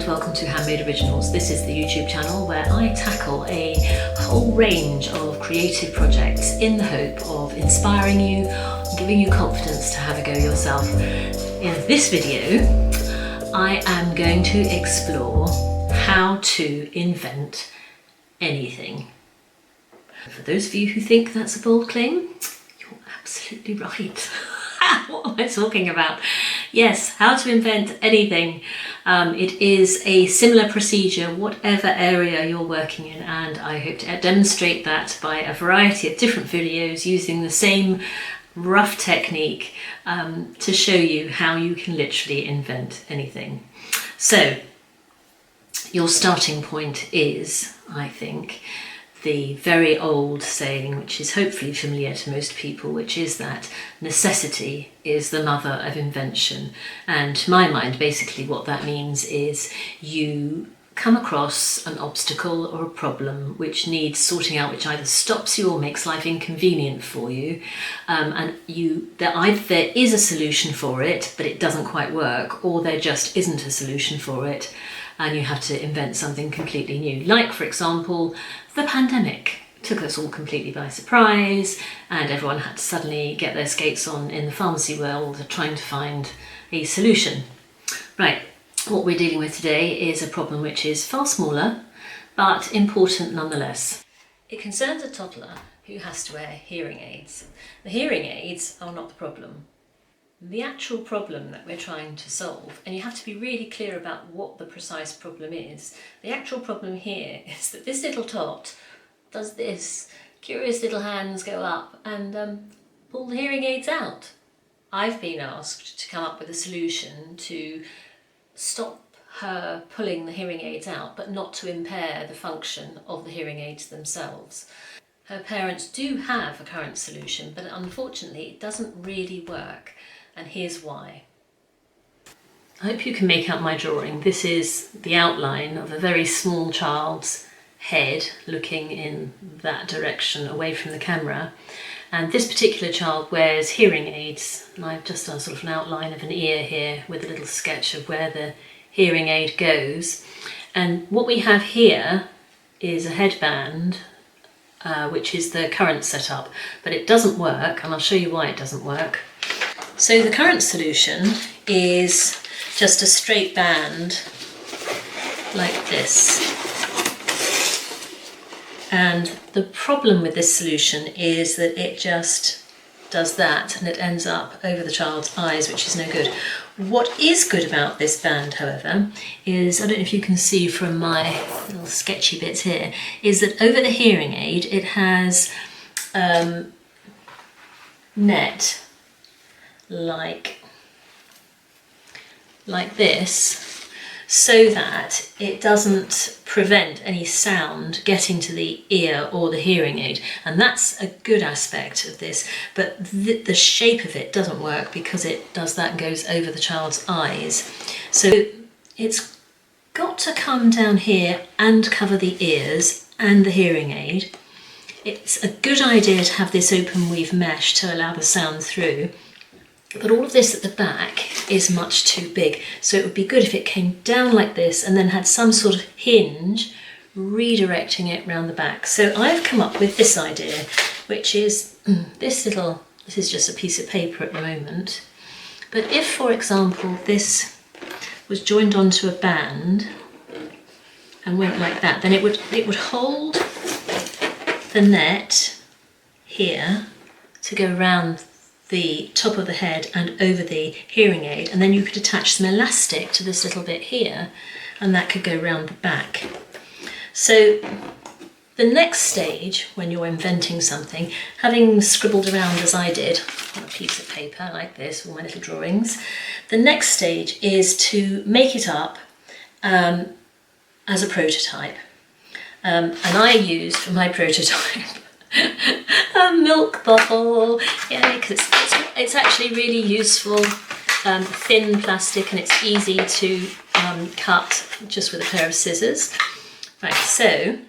welcome to Handmade Originals. This is the YouTube channel where I tackle a whole range of creative projects in the hope of inspiring you, giving you confidence to have a go yourself. In this video, I am going to explore how to invent anything. For those of you who think that's a bold claim, you're absolutely right. What am I talking about? Yes, how to invent anything. It is a similar procedure, whatever area you're working in, and I hope to demonstrate that by a variety of different videos using the same rough technique to show you how you can literally invent anything. So, your starting point is, I think, the very old saying, which is hopefully familiar to most people, which is that necessity is the mother of invention. And to my mind, basically what that means is you come across an obstacle or a problem which needs sorting out, which either stops you or makes life inconvenient for you, and there is a solution for it, but it doesn't quite work, or there just isn't a solution for it, and you have to invent something completely new. Like, for example, the pandemic took us all completely by surprise, and everyone had to suddenly get their skates on in the pharmacy world trying to find a solution. Right, what we're dealing with today is a problem which is far smaller, but important nonetheless. It concerns a toddler who has to wear hearing aids. The hearing aids are not the problem. The actual problem that we're trying to solve, and you have to be really clear about what the precise problem is. The actual problem here is that this little tot does this. Curious little hands go up and pull the hearing aids out. I've been asked to come up with a solution to stop her pulling the hearing aids out, but not to impair the function of the hearing aids themselves. Her parents do have a current solution, but unfortunately it doesn't really work. And here's why. I hope you can make out my drawing. This is the outline of a very small child's head looking in that direction away from the camera. And this particular child wears hearing aids. And I've just done sort of an outline of an ear here with a little sketch of where the hearing aid goes. And what we have here is a headband, which is the current setup, but it doesn't work, and I'll show you why it doesn't work. So the current solution is just a straight band like this. And the problem with this solution is that it just does that and it ends up over the child's eyes, which is no good. What is good about this band, however, is, I don't know if you can see from my little sketchy bits here, is that over the hearing aid it has net like this, so that it doesn't prevent any sound getting to the ear or the hearing aid, and that's a good aspect of this. But the shape of it doesn't work because it does that and goes over the child's eyes. So it's got to come down here and cover the ears and the hearing aid. It's a good idea to have this open weave mesh to allow the sound through. But all of this at the back is much too big, so it would be good if it came down like this and then had some sort of hinge redirecting it round the back. So I've come up with this idea, which is this is just a piece of paper at the moment, but if, for example, this was joined onto a band and went like that, then it would hold the net here to go around the top of the head and over the hearing aid, and then you could attach some elastic to this little bit here and that could go round the back. So the next stage when you're inventing something, having scribbled around as I did on a piece of paper like this, all my little drawings, the next stage is to make it up as a prototype. And I used for my prototype a milk bottle, yeah, because it's actually really useful, thin plastic, and it's easy to cut just with a pair of scissors. Right, so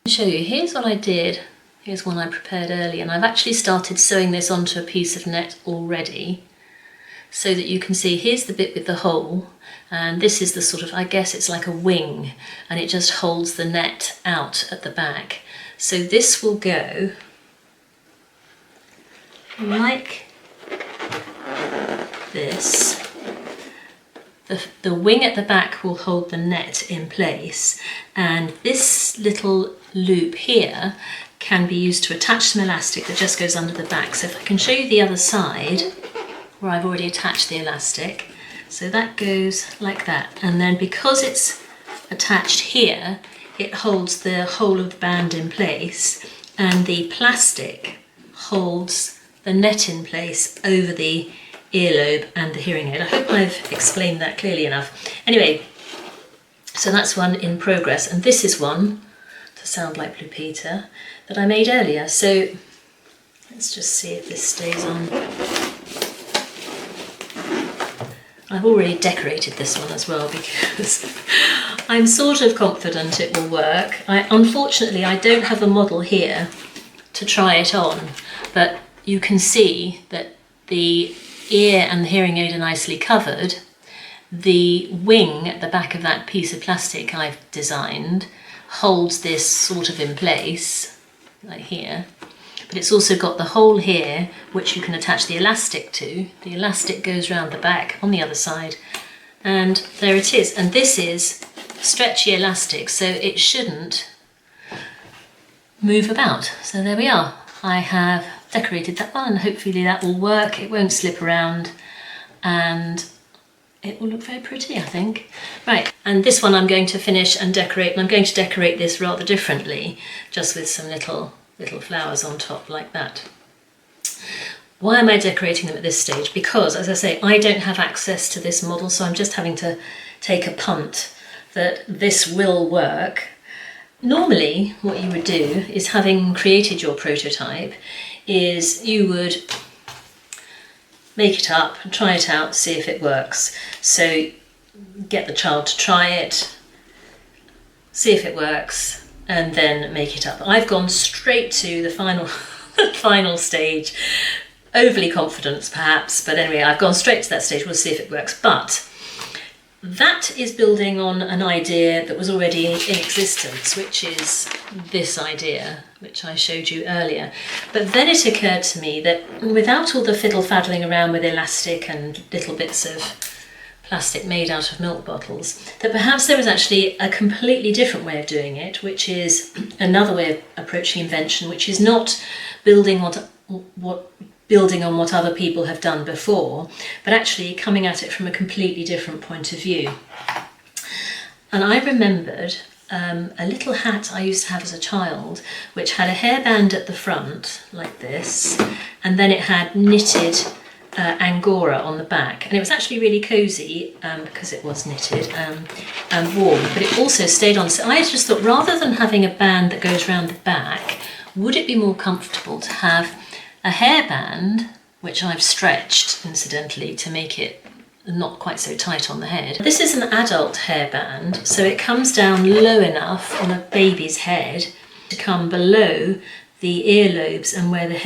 I'll show you, here's what I did. Here's one I prepared early, and I've actually started sewing this onto a piece of net already. so that you can see here's the bit with the hole, and this is the sort of, I guess it's like a wing, and it just holds the net out at the back. So this will go like this. The wing at the back will hold the net in place, and this little loop here can be used to attach some elastic that just goes under the back. So if I can show you the other side where I've already attached the elastic. So that goes like that, and then because it's attached here, it holds the whole of the band in place, and the plastic holds the net in place over the earlobe and the hearing aid. I hope I've explained that clearly enough. Anyway, so that's one in progress, and this is one, to sound like Blue Peter, that I made earlier. So let's just see if this stays on. I've already decorated this one as well because I'm sort of confident it will work. Unfortunately, I don't have a model here to try it on, but you can see that the ear and the hearing aid are nicely covered. The wing at the back of that piece of plastic I've designed holds this sort of in place, like here. But it's also got the hole here, which you can attach the elastic to. The elastic goes round the back on the other side, and there it is. And this is stretchy elastic, so it shouldn't move about. So there we are. I have decorated that one, and hopefully that will work. It won't slip around, and it will look very pretty, I think. Right, and this one I'm going to finish and decorate, and I'm going to decorate this rather differently, just with some little flowers on top like that. Why am I decorating them at this stage? Because, as I say, I don't have access to this model, so I'm just having to take a punt that this will work. Normally, what you would do is, having created your prototype, is you would make it up and try it out, see if it works. So get the child to try it, see if it works, and then make it up. I've gone straight to the final stage, overly confident perhaps, but anyway, I've gone straight to that stage. We'll see if it works. But that is building on an idea that was already in existence, which is this idea, which I showed you earlier. But then it occurred to me that without all the fiddle-faddling around with elastic and little bits of plastic made out of milk bottles, that perhaps there was actually a completely different way of doing it, which is another way of approaching invention, which is not building on what other people have done before, but actually coming at it from a completely different point of view. And I remembered a little hat I used to have as a child, which had a hairband at the front, like this, and then it had knitted angora on the back. And it was actually really cosy because it was knitted and warm, but it also stayed on. So I just thought, rather than having a band that goes around the back, would it be more comfortable to have a hairband, which I've stretched incidentally to make it not quite so tight on the head. This is an adult hairband, so it comes down low enough on a baby's head to come below the earlobes and where the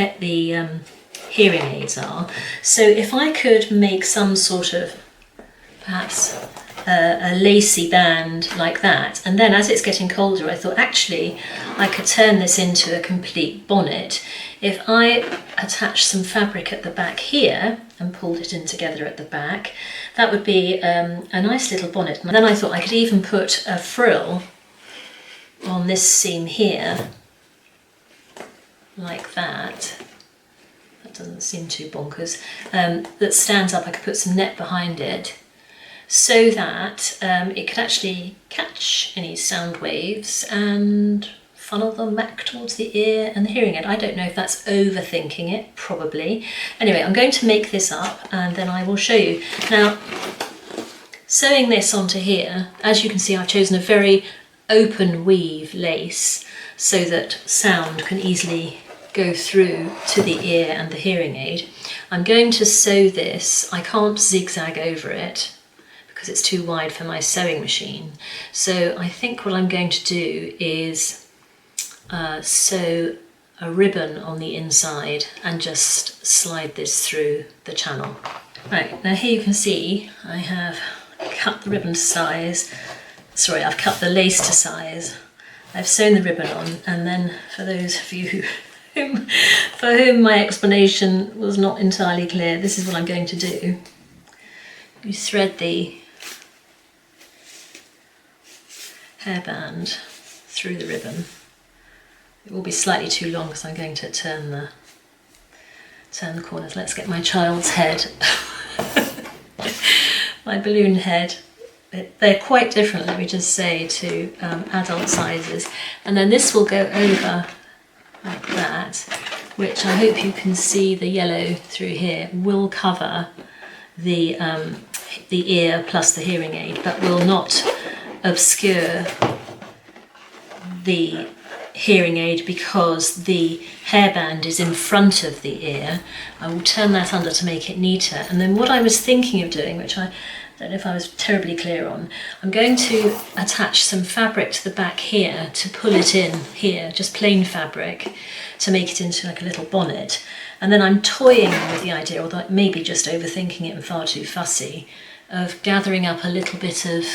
hearing aids are. So if I could make some sort of, perhaps a lacy band like that, and then as it's getting colder, I thought actually I could turn this into a complete bonnet. If I attach some fabric at the back here and pulled it in together at the back, that would be a nice little bonnet. And then I thought I could even put a frill on this seam here, like that. That doesn't seem too bonkers. That stands up. I could put some net behind it, so that it could actually catch any sound waves and funnel them back towards the ear and the hearing aid. I don't know if that's overthinking it, probably. Anyway, I'm going to make this up and then I will show you. Now, sewing this onto here, as you can see, I've chosen a very open weave lace so that sound can easily go through to the ear and the hearing aid. I'm going to sew this. I can't zigzag over it because it's too wide for my sewing machine. So I think what I'm going to do is sew a ribbon on the inside and just slide this through the channel. Right, now here you can see I have cut the ribbon to size. Sorry, I've cut the lace to size. I've sewn the ribbon on, and then for those of you for whom my explanation was not entirely clear, this is what I'm going to do. You thread the hairband through the ribbon. It will be slightly too long because I'm going to turn the corners. Let's get my child's head, my balloon head. They're quite different, let me just say, to adult sizes. And then this will go over like that, which I hope you can see the yellow through here will cover the ear plus the hearing aid, but will not obscure the hearing aid because the hairband is in front of the ear. I will turn that under to make it neater. And then what I was thinking of doing, which I don't know if I was terribly clear on, I'm going to attach some fabric to the back here to pull it in here, just plain fabric, to make it into like a little bonnet. And then I'm toying with the idea, although maybe just overthinking it and far too fussy, of gathering up a little bit of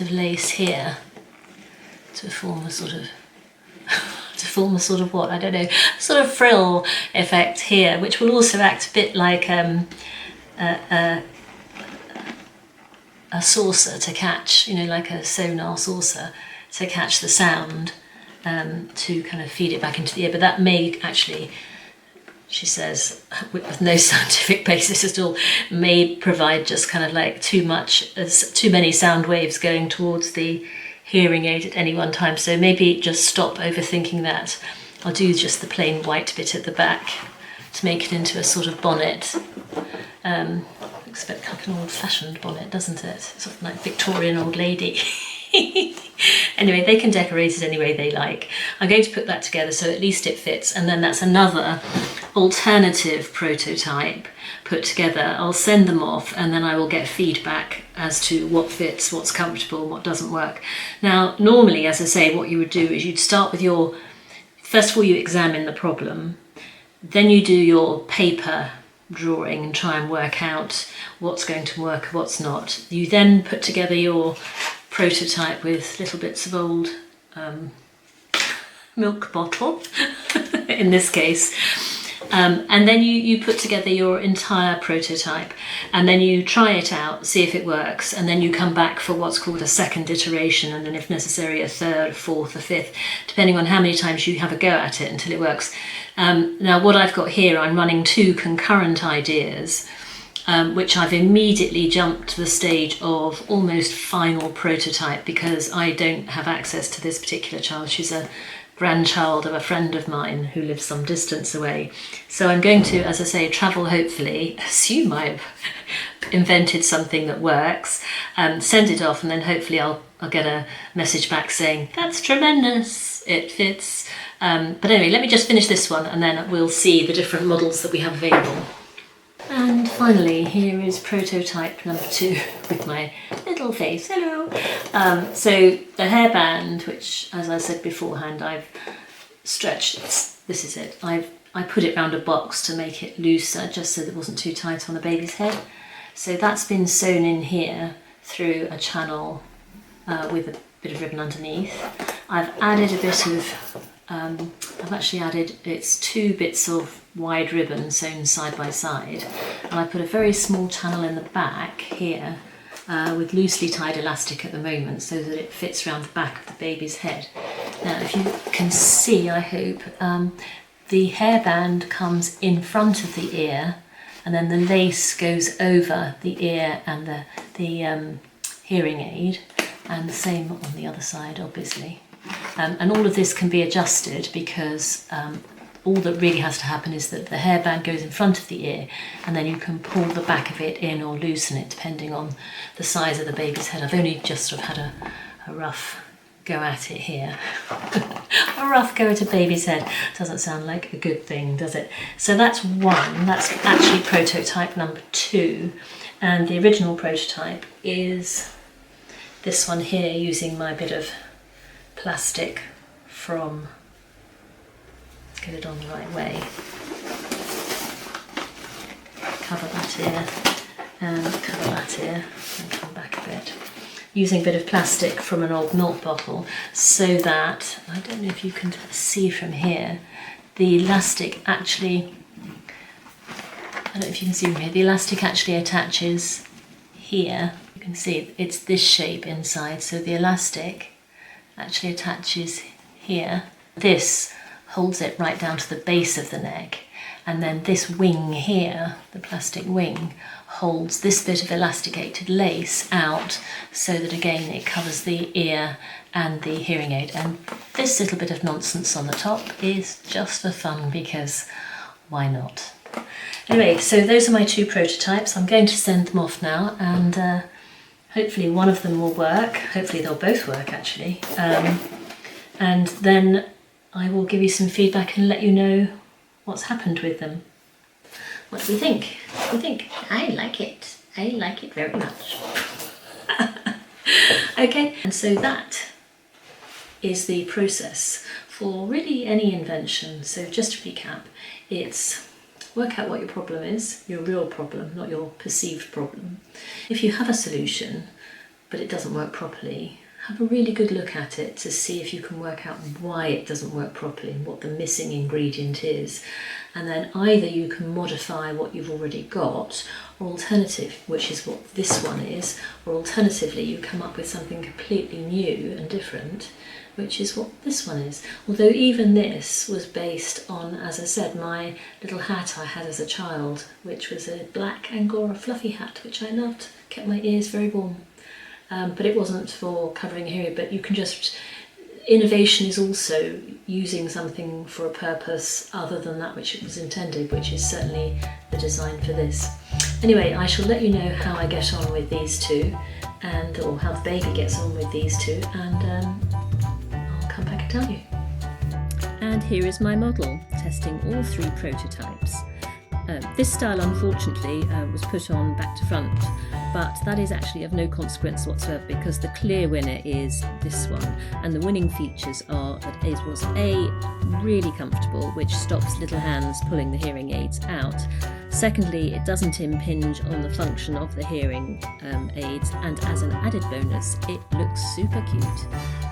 lace here to form a sort of what, I don't know, sort of frill effect here, which will also act a bit like a saucer to catch, you know, like a sonar saucer to catch the sound, to kind of feed it back into the ear. But that may actually, she says, with no scientific basis at all, may provide just kind of like too many sound waves going towards the hearing aid at any one time. So maybe just stop overthinking that. I'll do just the plain white bit at the back to make it into a sort of bonnet. Looks a bit like an old-fashioned bonnet, doesn't it? Sort of like Victorian old lady. Anyway, they can decorate it any way they like. I'm going to put that together so at least it fits, and then that's another alternative prototype put together. I'll send them off and then I will get feedback as to what fits, what's comfortable, what doesn't work. Now, normally, as I say, what you would do is you'd start with first of all, you examine the problem, then you do your paper drawing and try and work out what's going to work, what's not. You then put together your prototype with little bits of old milk bottle, in this case, and then you put together your entire prototype, and then you try it out, see if it works, and then you come back for what's called a second iteration, and then if necessary a third, a fourth, a fifth, depending on how many times you have a go at it until it works. Now what I've got here, I'm running 2 concurrent ideas, which I've immediately jumped to the stage of almost final prototype because I don't have access to this particular child. She's a grandchild of a friend of mine who lives some distance away. So I'm going to, as I say, travel hopefully, assume I've invented something that works, send it off, and then hopefully I'll get a message back saying, that's tremendous, it fits. But anyway, let me just finish this one and then we'll see the different models that we have available. And finally, here is prototype number 2 with my little face. Hello! So the hairband, which, as I said beforehand, I've stretched. This is it. I put it round a box to make it looser, just so that it wasn't too tight on the baby's head. So that's been sewn in here through a channel with a bit of ribbon underneath. I've added a bit of. It's 2 bits of wide ribbon sewn side by side, and I put a very small channel in the back here with loosely tied elastic at the moment so that it fits around the back of the baby's head. Now if you can see, I hope, the hairband comes in front of the ear and then the lace goes over the ear and the hearing aid, and the same on the other side obviously. And all of this can be adjusted because all that really has to happen is that the hairband goes in front of the ear and then you can pull the back of it in or loosen it depending on the size of the baby's head. I've only just sort of had a rough go at it here. A rough go at a baby's head doesn't sound like a good thing, does it? So that's one. That's actually prototype number 2, and the original prototype is this one here, using my bit of plastic from, let's get it on the right way, cover that ear and cover that ear and come back a bit. Using a bit of plastic from an old milk bottle so that, I don't know if you can see from here, the elastic actually, I don't know if you can see from here, the elastic actually attaches here. You can see it's this shape inside, so the elastic actually attaches here. This holds it right down to the base of the neck, and then this wing here, the plastic wing, holds this bit of elasticated lace out so that again it covers the ear and the hearing aid. And this little bit of nonsense on the top is just for fun, because why not? Anyway, so those are my 2 prototypes. I'm going to send them off now, and hopefully one of them will work. Hopefully they'll both work actually. And then I will give you some feedback and let you know what's happened with them. What do you think? What do you think? I like it. I like it very much. Okay, and so that is the process for really any invention. So just to recap, it's work out what your problem is, your real problem, not your perceived problem. If you have a solution, but it doesn't work properly, have a really good look at it to see if you can work out why it doesn't work properly and what the missing ingredient is. And then either you can modify what you've already got, or alternative, which is what this one is, or alternatively you come up with something completely new and different, which is what this one is. Although even this was based on, as I said, my little hat I had as a child, which was a black Angora fluffy hat, which I loved, kept my ears very warm. But it wasn't for covering hearing, but you can just, innovation is also using something for a purpose other than that which it was intended, which is certainly the design for this. Anyway, I shall let you know how I get on with these 2, and or how the baby gets on with these 2, and I'll come back and tell you. And here is my model, testing all 3 prototypes. This style unfortunately was put on back to front, but that is actually of no consequence whatsoever, because the clear winner is this one, and the winning features are that it was A, really comfortable, which stops little hands pulling the hearing aids out. Secondly, it doesn't impinge on the function of the hearing aids, and as an added bonus, it looks super cute.